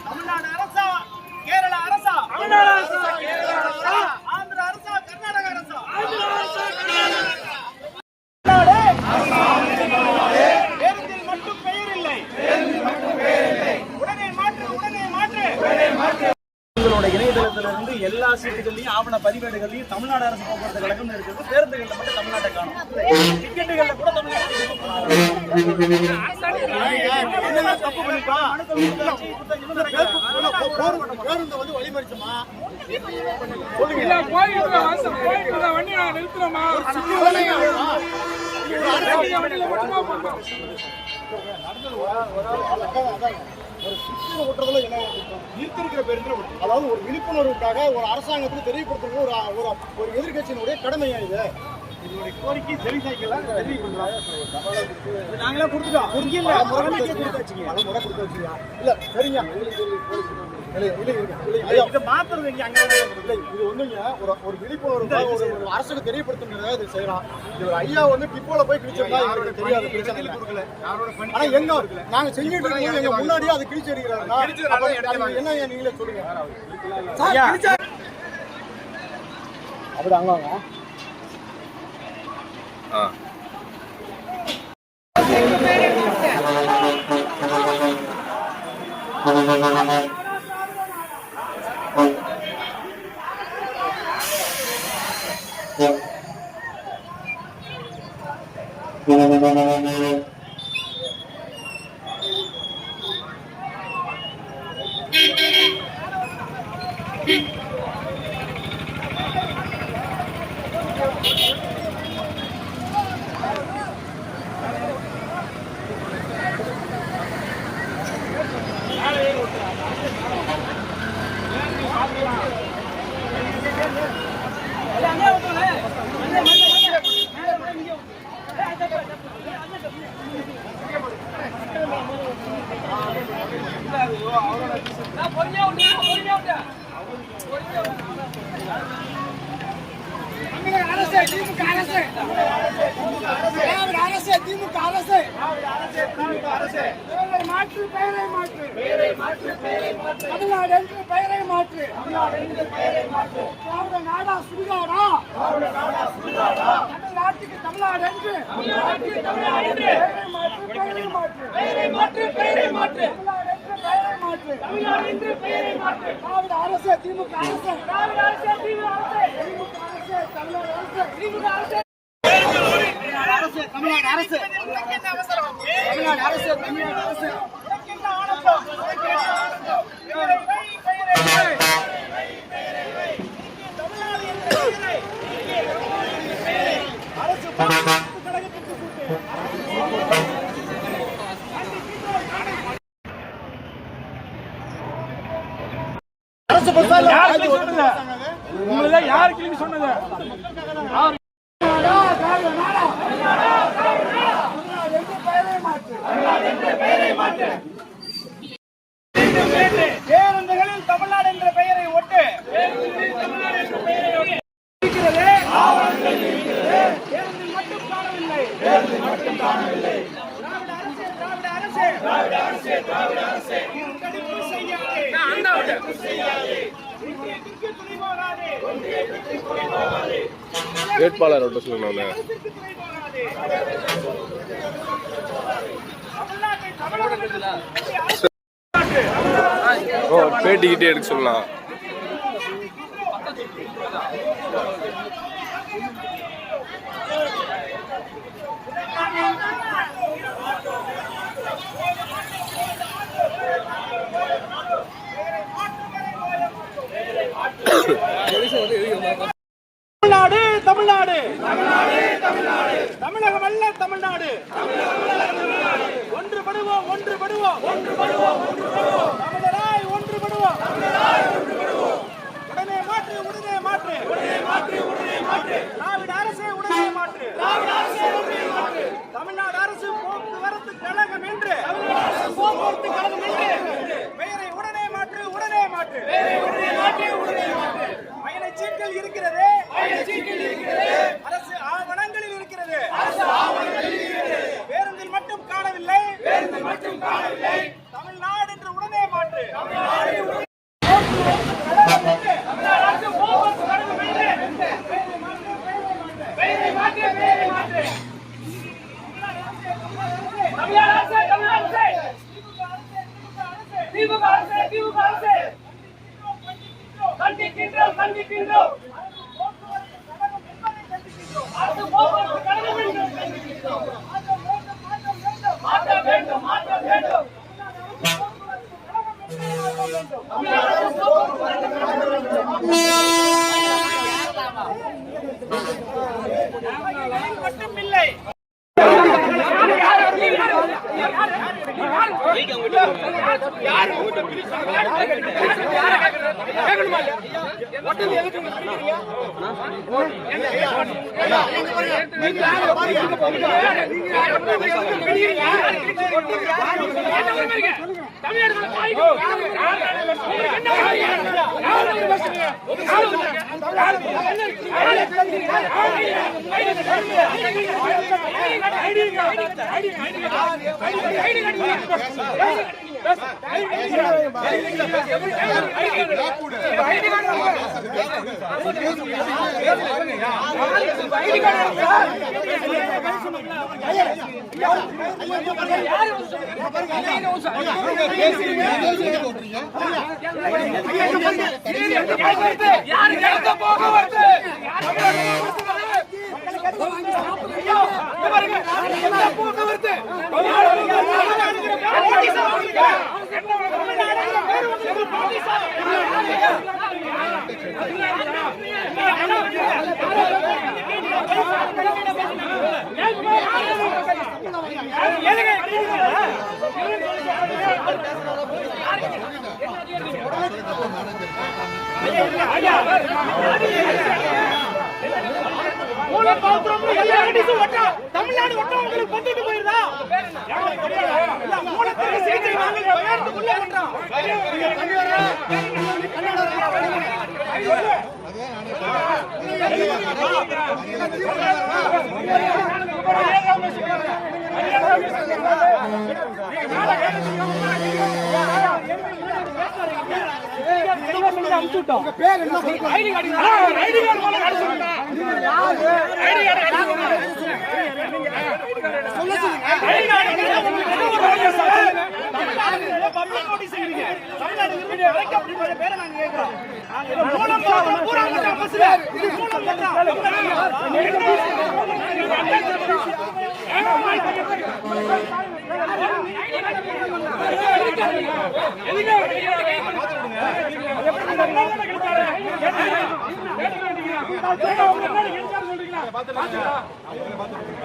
தமிழ்நாடு அரசா, கேரள அரசா, ஆந்திர அரசா, கர்நாடக அரசா, பேருந்தில் மட்டும் பெயர் இல்லை, உடனே மாற்று, உடனே மாற்று. உங்களோட இணையதளத்திலிருந்து எல்லா சீட்டுகள்லையும் ஆவண பதிவேடுகள்லையும் தமிழ்நாடு அரசு போக்குவரத்து கழகம் இருக்கிறது. பேருந்துகள்ல மட்டும் தமிழ்நாட்டை காணும். டிக்கெட்டுகள்ல கூட தமிழ்நாடு பேருந்து வந்து வழிமறிச்சோமா ஓட்டுறதுல என்ன நிறுத்திருக்கிற பேருந்து, அதாவது ஒரு விழிப்புணர்வுக்காக ஒரு அரசாங்கத்துக்கு தெரியப்படுத்துறது ஒரு எதிர்கட்சியினுடைய கடமையா இது. இதனுடைய கோரிக்கை தெரிவிக்கலாம் நாங்களே கொடுத்துட்டோம். இல்ல சரிங்க, இதை மாத்துறது இங்க அங்க இல்லை. இது வந்துங்க ஒரு விழிப்புணர்வு ஒரு அரசுக்கு தெரியப்படுத்துறதா இது செய்யலாம். இது ஒரு ஐயா வந்து டிப்போல போய் கிழிச்சிருந்தா எங்களுக்கு தெரியாது, பிரச்சனை கொடுக்கல. ஆனா எங்க நாங்க செஞ்சுட்டு இருக்கோம், எங்க முன்னாடியே அது கிழிச்சு அடிக்கிறாருன்னா என்ன நீங்களே சொல்லுங்க. அப்படி அங்க வாங்க. தமிழ்நாடு என்று பெயரை மாற்று. திராவிட நாடா சுடுகாடா? தமிழ்நாட்டுக்கு தமிழ்நாடு என்று பெயரை மாற்று. திராவிட அரசு, திமுக அரசு, தமிழ்நாடு அரசு. தமிழ்நாடு அரசு யாரு கிளம்பி சொன்னது? பேருந்துகளில் தமிழ்நாடு என்ற பெயரை ஒட்டு. பேருந்தில் மட்டும் காணவில்லை. திராவிட அரசு வேட்பாளர் சொல்லுங்க. பேட்டிக்கிட்டே எடுக்க சொல்லலாம். தமிழ்நாடு தமிழகம் அல்ல தமிழ்நாடு. ஒன்றுபடுவோம். போக்குவரத்து கழகம் என்று பெயரை உடனே மாற்று, உடனே மாற்று, பெயரை உடனே மாற்று, உடனே மாற்று. பயணச் சீட்டில் இருக்கிறது, பயணச் சீட்டில் இருக்கிறது, அரசு ஆவணங்களில் இருக்கிறது, அரசு ஆவணங்களில் இருக்கிறது. பேருந்தில் மட்டும் காணவில்லை, பேருந்தில் மட்டும் காணவில்லை. தமிழ்நாடு என்று உடனே மாற்று, தமிழ்நாடு என்று தமிழ்நாடு அரசு போக்குவரத்து கழகம் என்று பெயரை மாற்று, பெயரை மாற்று. தமிழ்நாடு அரசு, தமிழ்நாடு அரசு, திமுக அரசு, திமுக அரசு. கண்டிக்கின்றோம், கண்டிக்கின்றோம். அரசு போக்குவரத்து கழகம் என்று கண்டிக்கின்றோம். மாற்ற வேண்டும், மாற்ற வேண்டும். தமிழ்நாடு அரசு போக்குவரத்து கழகம் மட்டுமில்லை. தமிழ்நாடு ஒட்டம் உங்களுக்கு கொண்டுட்டு போயிருந்தா மூலத்திற்கு சிகிச்சை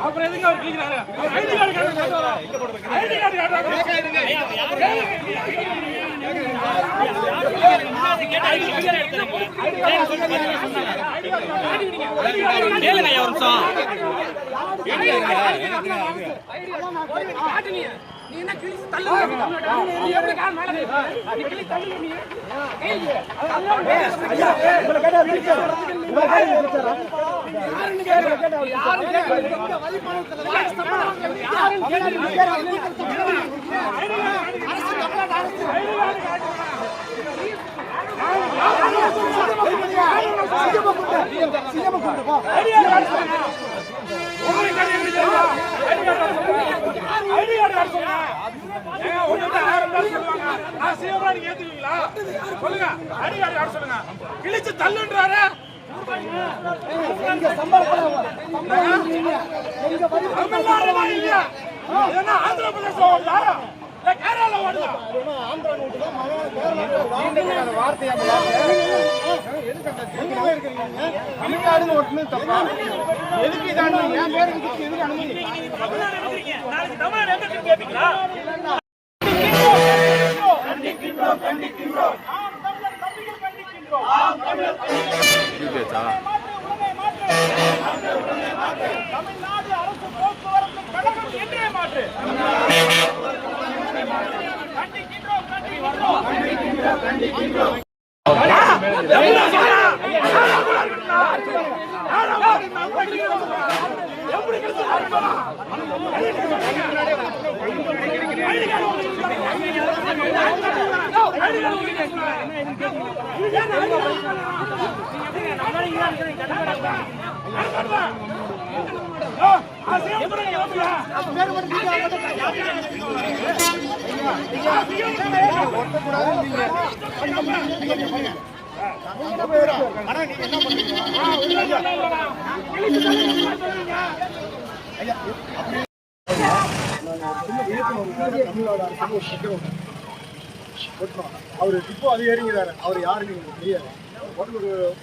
அப்புறம் எதுக்கு அவர் கேக்குறாரு? ஐடி கார்டு காட்டுங்க. ஐடி கார்டு காட்டுங்க. கேளுங்க ஒரு நிமிஷம். நீ என்ன கிழிச்சு தள்ளுங்க? நீ எப்படி கால் மேல நீ கிழிச்சு தள்ளுங்க நீ. ஐயா உங்களை கேட்டா டீச்சர். உங்களை கேட்டா டீச்சர். யாருன்னு கேக்குறீங்க? யாருன்னு கேக்குறீங்க? இந்த வழிபாடுல யாருன்னு கேக்குறீங்க? அரசு தமிழ்நாடு அரசு கிழிச்சு தள்ளுன்றாரு. ஆந்திர பிரதேச கேரளா ஓடுதா? தமிழ்நாடு ஒட்டுமே தப்பா எதுக்கு இதான என் பேர் எதுக்கு அனுமதி நாளைக்கு தமிழ்நாடு எங்க கேட்பீங்களா? தமிழ்நாடு அரசு போக்குவரத்து கழகம் என்றே மாற்று. அவரு இப்போ அதிகாரிங்கிறாரு, அவர் யாருன்னு எங்களுக்கு தெரியாது. ஒரு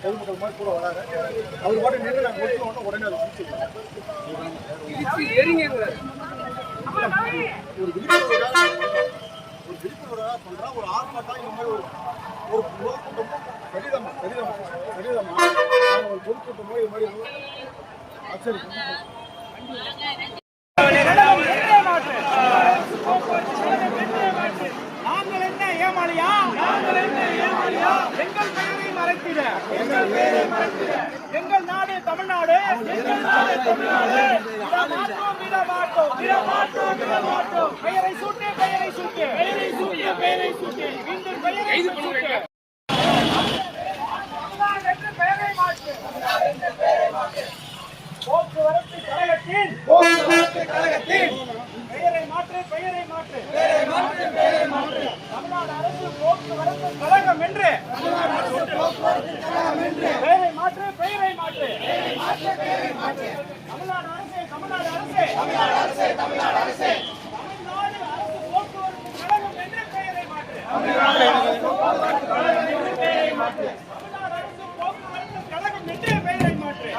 பொதுமக்கள் மாதிரி கூட வராரு. அவர் பாட்டு நின்று நாங்கள் கொடுத்தோம், உடனே அதை முடிச்சுக்கலாம். ஒரு விழிப்புணர்வாக பண்றா, ஒரு ஆர்ப்பாட்டம் இந்த மாதிரி ஒரு பொதுக்கூட்டம் சரிதமா ஒரு பொதுக்கூட்டம் போய் இது மாதிரி சரி. நாங்கள் என்ன ஏமாளியா? எங்கள் பெயரை மறைத்திட எங்கள் நாடு தமிழ்நாடு விடமாட்டோம். பெயரை சூட்டு மீண்டும் பெயரை சூட்டு. போக்குவரத்து கழகத்தின் பெயரை மாற்று. தமிழ்நாடு அரசு போக்குவரத்து கழகம் என்று பெயரை மாற்று. தமிழ்நாடு அரசு தமிழ்நாடு அரசு போக்குவரத்து கழகம் என்று பெயரை மாற்று. தமிழ்நாடு அரசு போக்குவரத்து கழகம் என்று பெயரை மாற்று.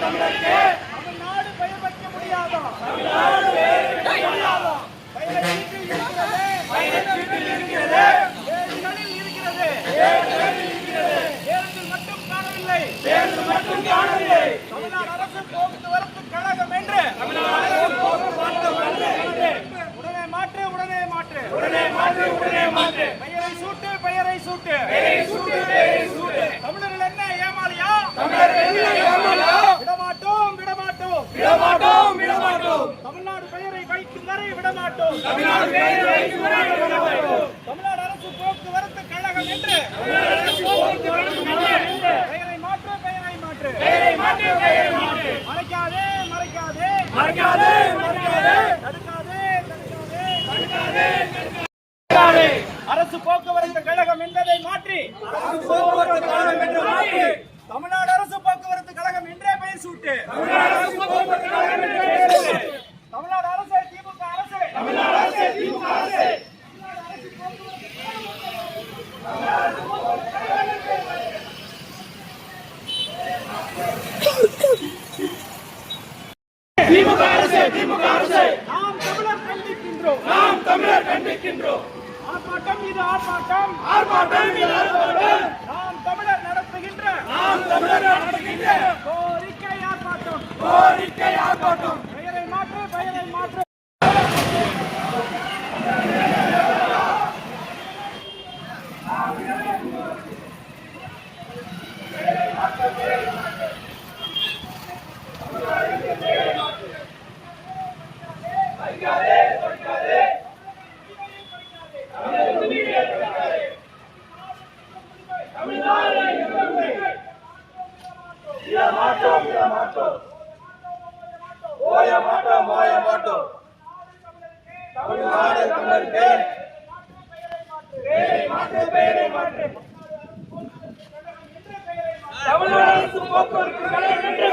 தமிழ்நாடு பெயர் வைக்க முடியாதா? பேருந்தில் மட்டும் காணவில்லை. தமிழ்நாடு அரசு போக்குவரத்து கழகம் என்று உடனே மாற்று. பெயரை சூட்டு. தமிழர்கள் என்ன ஏமாளியா? விடமாட்டோம். தமிழ்நாடு பெயரை வைக்கும் வரை விடமாட்டோம். தமிழ்நாடு அரசு போக்குவரத்து கழகம் என்று பெயரை மாற்று. மறைக்காதே. தடுக்காதே. அரசு போக்குவரத்து கழகம் என்பதை மாற்றி தமிழ்நாடு அரசு போக்குவரத்து கழகம் என்றே பெயர் சூட்டு. தமிழ்நாடு அரசு திமுக அரசு. திமுக அரசு. நாம் தமிழர் கண்டிக்கின்றோம். ஆர்ப்பாட்டம் இது ஆர்ப்பாட்டம். நாம் தமிழர் நடத்துகின்ற கோரிக்கை ஆர்ப்பாட்டம். பெயரை மாற்று. தமிழ்நாடு தமிழருக்கு பெயரை மாற்று. தமிழ்நாடு அரசு போக்குவரத்து கழகம் என்று